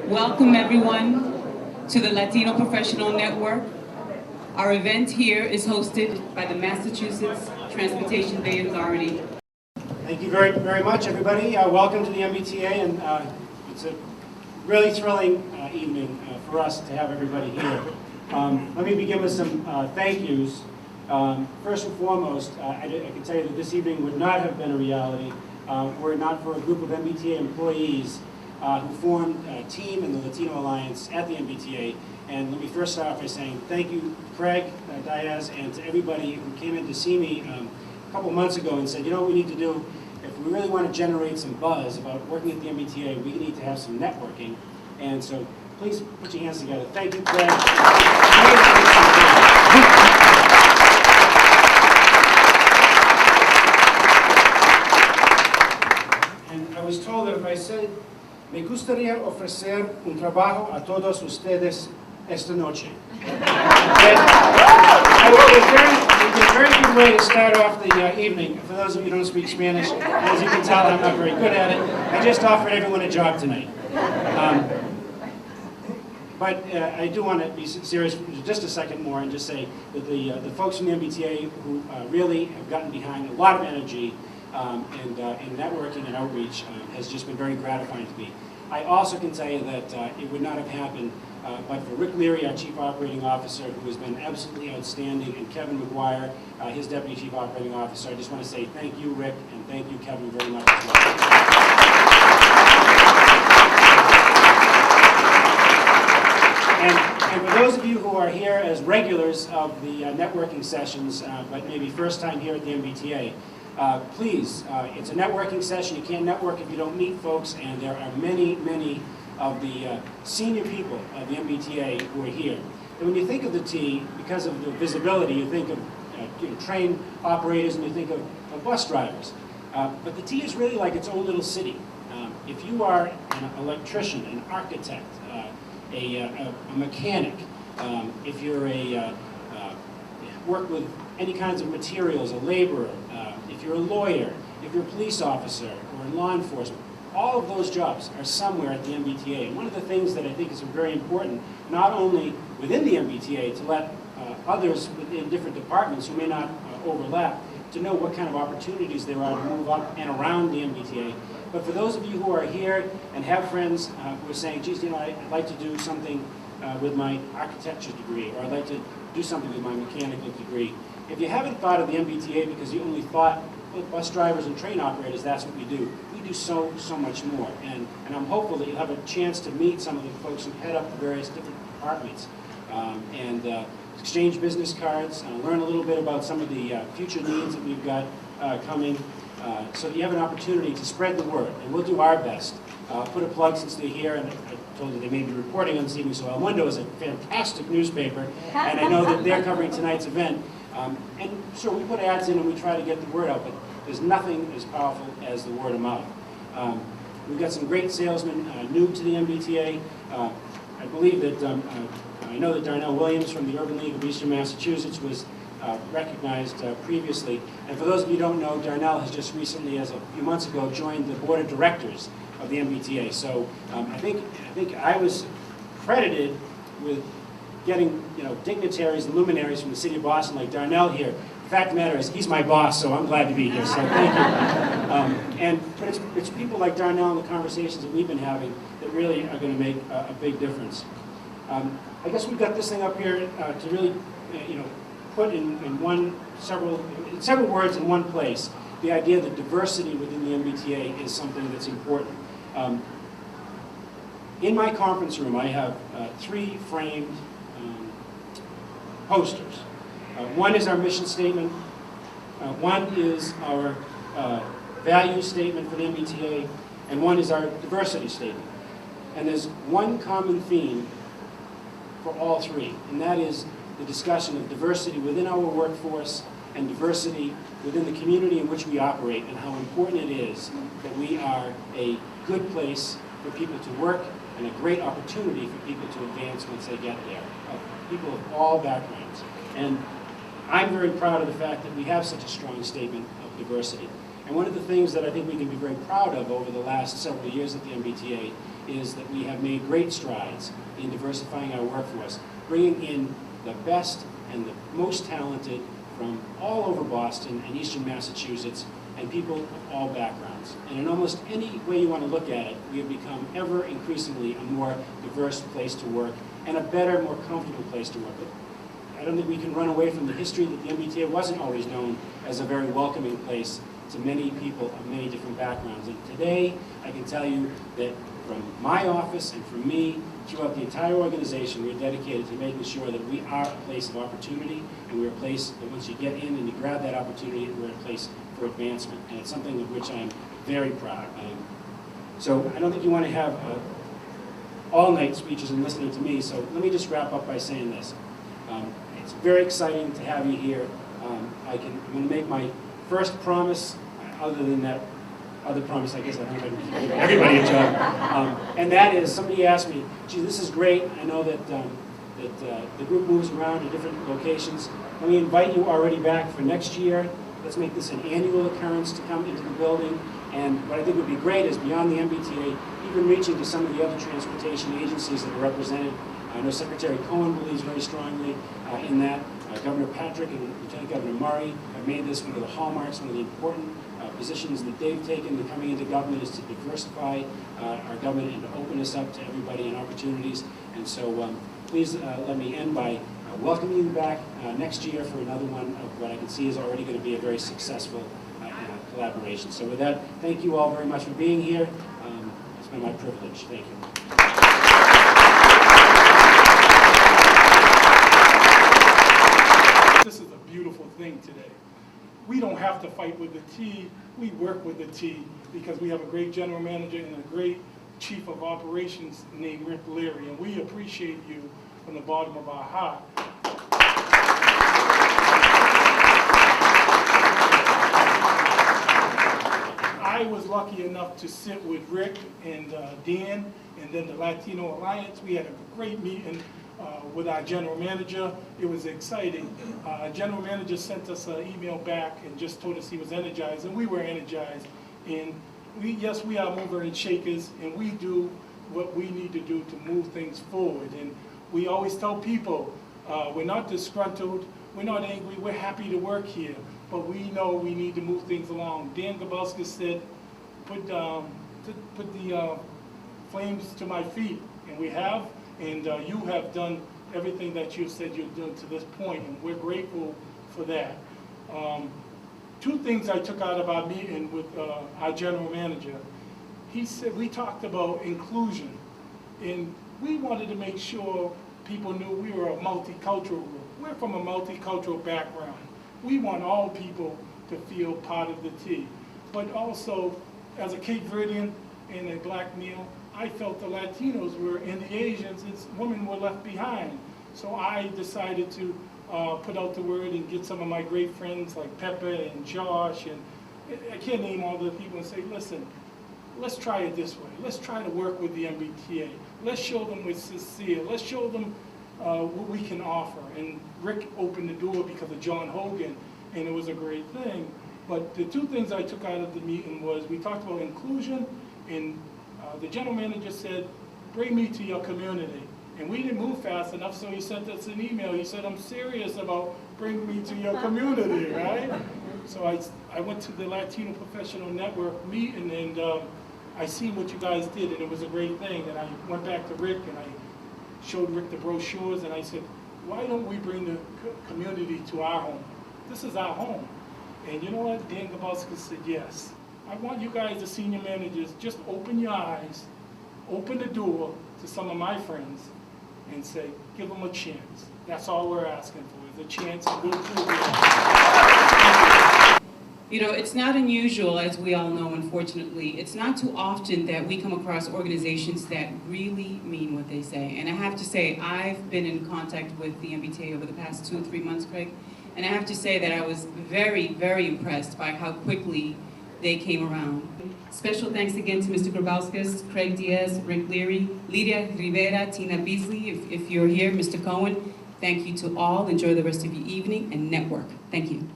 Welcome everyone to the Latino Professional Network. Our event here is hosted by the Massachusetts Transportation Bay Authority. Thank you very, very much, everybody. Welcome to the MBTA, and it's a really thrilling evening for us to have everybody here. Let me begin with some thank yous. First and foremost, I can tell you that this evening would not have been a reality were it not for a group of MBTA employees who formed a team in the Latino Alliance at the MBTA. And let me first start off by saying thank you, Craig, Diaz, and to everybody who came in to see me a couple months ago and said, you know what we need to do? If we really want to generate some buzz about working at the MBTA, we need to have some networking. And so please put your hands together. Thank you, Craig. And I was told that if I said, me gustaría ofrecer un trabajo a todos ustedes esta noche. It would be a very good way to start off the evening. For those of you who don't speak Spanish, as you can tell, I'm not very good at it. I just offered everyone a job tonight. But I do want to be serious for just a second more and just say that the folks from the MBTA who really have gotten behind a lot of energy in networking and outreach has just been very gratifying to me. I also can tell you that it would not have happened but for Rick Leary, our Chief Operating Officer, who has been absolutely outstanding, and Kevin McGuire, his Deputy Chief Operating Officer. I just want to say thank you, Rick, and thank you, Kevin, very much as well. And for those of you who are here as regulars of the networking sessions, but maybe first time here at the MBTA, please, it's a networking session. You can't network if you don't meet folks, and there are many, many of the senior people of the MBTA who are here. And when you think of the T, because of the visibility, you think of train operators and you think of bus drivers. But the T is really like its own little city. If you are an electrician, an architect, a mechanic, if you're work with any kinds of materials, a laborer, if you're a lawyer, if you're a police officer or in law enforcement, all of those jobs are somewhere at the MBTA. And one of the things that I think is very important, not only within the MBTA, to let others within different departments who may not overlap, to know what kind of opportunities there are to move up and around the MBTA. But for those of you who are here and have friends who are saying, geez, you know, I'd like to do something with my architecture degree, or I'd like to do something with my mechanical degree. If you haven't thought of the MBTA because you only thought, well, bus drivers and train operators, that's what we do. We do so much more. And I'm hopeful that you'll have a chance to meet some of the folks who head up the various different departments and exchange business cards, learn a little bit about some of the future needs that we've got coming, so that you have an opportunity to spread the word. And we'll do our best. Put a plug since they're here, and I told you they may be reporting on this evening, so El Mundo is a fantastic newspaper, and I know that they're covering tonight's event. And so we put ads in and we try to get the word out, but there's nothing as powerful as the word of mouth. We've got some great salesmen new to the MBTA. I believe that, I know that Darnell Williams from the Urban League of Eastern Massachusetts was recognized previously. And for those of you who don't know, Darnell has just recently, as a few months ago, joined the board of directors of the MBTA. So I think I was credited with getting dignitaries and luminaries from the city of Boston like Darnell here. The fact of the matter is, he's my boss, so I'm glad to be here, so thank you. But it's people like Darnell and the conversations that we've been having that really are going to make a big difference. I guess we've got this thing up here to really, put in several words in one place. The idea that diversity within the MBTA is something that's important. In my conference room, I have 3 framed posters. One is our mission statement. One is our value statement for the MBTA, and one is our diversity statement. And there's one common theme for all 3, and that is the discussion of diversity within our workforce and diversity within the community in which we operate, and how important it is that we are a good place for people to work and a great opportunity for people to advance once they get there, people of all backgrounds. And I'm very proud of the fact that we have such a strong statement of diversity. And one of the things that I think we can be very proud of over the last several years at the MBTA is that we have made great strides in diversifying our workforce, bringing in the best and the most talented from all over Boston and Eastern Massachusetts, and people of all backgrounds. And in almost any way you want to look at it, we have become ever increasingly a more diverse place to work and a better, more comfortable place to work. I don't think we can run away from the history that the MBTA wasn't always known as a very welcoming place to many people of many different backgrounds. And today, I can tell you that from my office and from me, throughout the entire organization, we're dedicated to making sure that we are a place of opportunity, and we're a place that once you get in and you grab that opportunity, we're a place for advancement. And it's something of which I'm very proud. So I don't think you want to have all-night speeches and listening to me, so let me just wrap up by saying this. It's very exciting to have you here. I'm going to make my first promise, other than that other promise, I guess I don't know if I can give everybody a job. And that is, somebody asked me, gee, this is great. I know that, the group moves around to different locations. Let me invite you already back for next year. Let's make this an annual occurrence to come into the building. And what I think would be great is, beyond the MBTA, even reaching to some of the other transportation agencies that are represented. I know Secretary Cohen believes very strongly in that. Governor Patrick and Lieutenant Governor Murray have made this one of the hallmarks, one of the important positions that they've taken in coming into government, is to diversify our government and to open us up to everybody and opportunities. And so please let me end by welcoming you back next year for another one of what I can see is already going to be a very successful collaboration. So with that, thank you all very much for being here. It's been my privilege. Thank you. This is a beautiful thing today. We don't have to fight with the T, we work with the T, because we have a great general manager and a great chief of operations named Rick Leary, and we appreciate you from the bottom of our heart. I was lucky enough to sit with Rick and Dan, and then the Latino Alliance. We had a great meeting with our general manager. It was exciting. Our general manager sent us an email back and just told us he was energized, and we were energized. And yes, we are movers and shakers, and we do what we need to do to move things forward. And we always tell people, we're not disgruntled, we're not angry, we're happy to work here, but we know we need to move things along. Dan Grabauskas said, put the flames to my feet, and we have. And you have done everything that you said you're doing to this point, and we're grateful for that. Two things I took out of our meeting with our general manager. He said, we talked about inclusion, and we wanted to make sure people knew we were a multicultural group. We're from a multicultural background. We want all people to feel part of the T. But also, as a Cape Verdean and a black male, I felt the Latinos were, and the Asians, women were left behind. So I decided to put out the word and get some of my great friends like Pepe and Josh, and I can't name all the people, and say, listen, let's try it this way. Let's try to work with the MBTA. Let's show them we're sincere. Let's show them what we can offer. And Rick opened the door because of John Hogan, and it was a great thing. But the two things I took out of the meeting was, we talked about inclusion, and the general manager said, bring me to your community. And we didn't move fast enough, so he sent us an email. He said, I'm serious about bringing me to your community, right? So I went to the Latino Professional Network meeting, and I seen what you guys did, and it was a great thing. And I went back to Rick, and I showed Rick the brochures, and I said, why don't we bring the community to our home? This is our home. And you know what? Dan Grabauskas said, yes. I want you guys, the senior managers, just open your eyes, open the door to some of my friends, and say, give them a chance. That's all we're asking for, is a chance, and we'll prove it. You know, it's not unusual, as we all know, unfortunately, it's not too often that we come across organizations that really mean what they say. And I have to say, I've been in contact with the MBTA over the past 2 or 3 months, Craig, and I have to say that I was very, very impressed by how quickly they came around. Special thanks again to Mr. Grabauskas, Craig Diaz, Rick Leary, Lydia Rivera, Tina Beasley, if you're here, Mr. Cohen. Thank you to all. Enjoy the rest of your evening and network. Thank you.